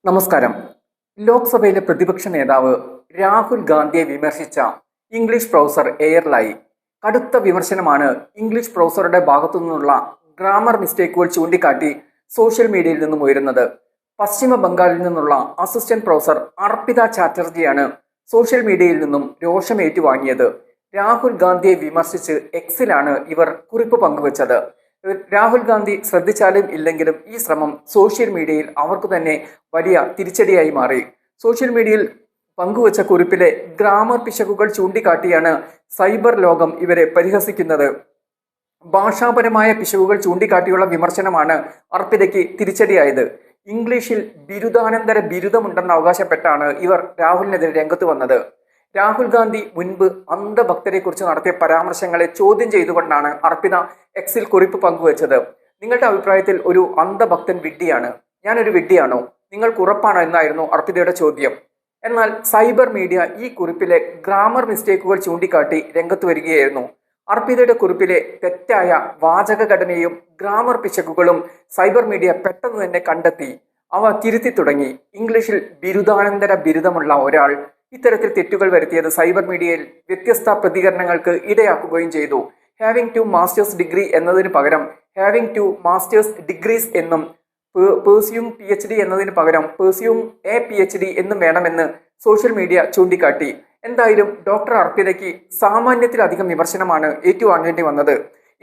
നമസ്കാരം. ലോക്സഭയിലെ പ്രതിപക്ഷ നേതാവ് രാഹുൽ ഗാന്ധിയെ വിമർശിച്ച ഇംഗ്ലീഷ് പ്രൊഫസർ എയർലായി. കടുത്ത വിമർശനമാണ് ഇംഗ്ലീഷ് പ്രൊഫസറുടെ ഭാഗത്തു നിന്നുള്ള ഗ്രാമർ മിസ്റ്റേക്കുകൾ ചൂണ്ടിക്കാട്ടി സോഷ്യൽ മീഡിയയിൽ നിന്നും ഉയരുന്നത്. പശ്ചിമ ബംഗാളിൽ നിന്നുള്ള അസിസ്റ്റന്റ് പ്രൊഫസർ അർപ്പിത ചാറ്റർജിയാണ് സോഷ്യൽ മീഡിയയിൽ നിന്നും രോഷം ഏറ്റുവാങ്ങിയത്. രാഹുൽ ഗാന്ധിയെ വിമർശിച്ച് എക്സിലാണ് ഇവർ കുറിപ്പ് പങ്കുവച്ചത്. രാഹുൽ ഗാന്ധി ശ്രദ്ധിച്ചാലും ഇല്ലെങ്കിലും ഈ ശ്രമം സോഷ്യൽ മീഡിയയിൽ അവർക്ക് തന്നെ വലിയ തിരിച്ചടിയായി മാറി. സോഷ്യൽ മീഡിയയിൽ പങ്കുവച്ച കുറിപ്പിലെ ഗ്രാമർ പിശകുകൾ ചൂണ്ടിക്കാട്ടിയാണ് സൈബർ ലോകം ഇവരെ പരിഹസിക്കുന്നത്. ഭാഷാപരമായ പിശകുകൾ ചൂണ്ടിക്കാട്ടിയുള്ള വിമർശനമാണ് അർപ്പിതയ്ക്ക് തിരിച്ചടിയായത്. ഇംഗ്ലീഷിൽ ബിരുദാനന്തര ബിരുദമുണ്ടെന്ന് അവകാശപ്പെട്ടാണ് ഇവർ രാഹുലിനെതിരെ രംഗത്ത് വന്നത്. രാഹുൽ ഗാന്ധി മുൻപ് അന്ധഭക്തരെ കുറിച്ച് നടത്തിയ പരാമർശങ്ങളെ ചോദ്യം ചെയ്തുകൊണ്ടാണ് അർപ്പിത എക്സിൽ കുറിപ്പ് പങ്കുവച്ചത്. നിങ്ങളുടെ അഭിപ്രായത്തിൽ ഒരു അന്ധഭക്തൻ വിഡ്ഢിയാണ്, ഞാനൊരു വിഡ്ഢിയാണോ, നിങ്ങൾക്ക് ഉറപ്പാണോ എന്നായിരുന്നു അർപ്പിതയുടെ ചോദ്യം. എന്നാൽ സൈബർ മീഡിയ ഈ കുറിപ്പിലെ ഗ്രാമർ മിസ്റ്റേക്കുകൾ ചൂണ്ടിക്കാട്ടി രംഗത്ത് വരികയായിരുന്നു. അർപ്പിതയുടെ കുറിപ്പിലെ തെറ്റായ വാചകഘടനയും ഗ്രാമർ പിശകുകളും സൈബർ മീഡിയ പെട്ടെന്ന് തന്നെ കണ്ടെത്തി അവ തിരുത്തി തുടങ്ങി. ഇംഗ്ലീഷിൽ ബിരുദാനന്തര ബിരുദമുള്ള ഒരാൾ ഇത്തരത്തിൽ തെറ്റുകൾ വരുത്തിയത് സൈബർ മീഡിയയിൽ വ്യത്യസ്ത പ്രതികരണങ്ങൾക്ക് ഇടയാക്കുകയും ചെയ്തു. ഹാവിംഗ് ടു മാസ്റ്റേഴ്സ് ഡിഗ്രി എന്നതിന് പകരം ഹാവിംഗ് ടു മാസ്റ്റേഴ്സ് ഡിഗ്രീസ് എന്നും പേഴ്സ്യൂം PhD എന്നതിന് പകരം പേഴ്സ്യൂം എ PhD എന്നും വേണമെന്ന് സോഷ്യൽ മീഡിയ ചൂണ്ടിക്കാട്ടി. എന്തായാലും ഡോക്ടർ അർപ്പിതയ്ക്ക് സാമാന്യത്തിലധികം വിമർശനമാണ് ഏറ്റുവാങ്ങേണ്ടി വന്നത്.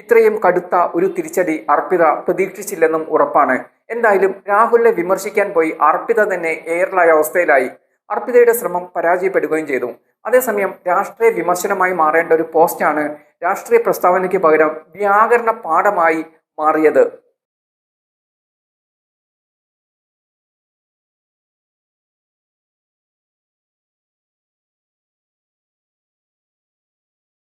ഇത്രയും കടുത്ത ഒരു തിരിച്ചടി അർപ്പിത പ്രതീക്ഷിച്ചില്ലെന്നും ഉറപ്പാണ്. എന്തായാലും രാഹുലിനെ വിമർശിക്കാൻ പോയി അർപ്പിത തന്നെ എയറിലായ അവസ്ഥയിലായി. അർപ്പിതയുടെ ശ്രമം പരാജയപ്പെടുകയും ചെയ്തു. അതേസമയം രാഷ്ട്രീയ വിമർശനമായി മാറേണ്ട ഒരു പോസ്റ്റാണ് രാഷ്ട്രീയ പ്രസ്താവനയ്ക്ക് പകരം വ്യാകരണ പാഠമായി മാറിയത്.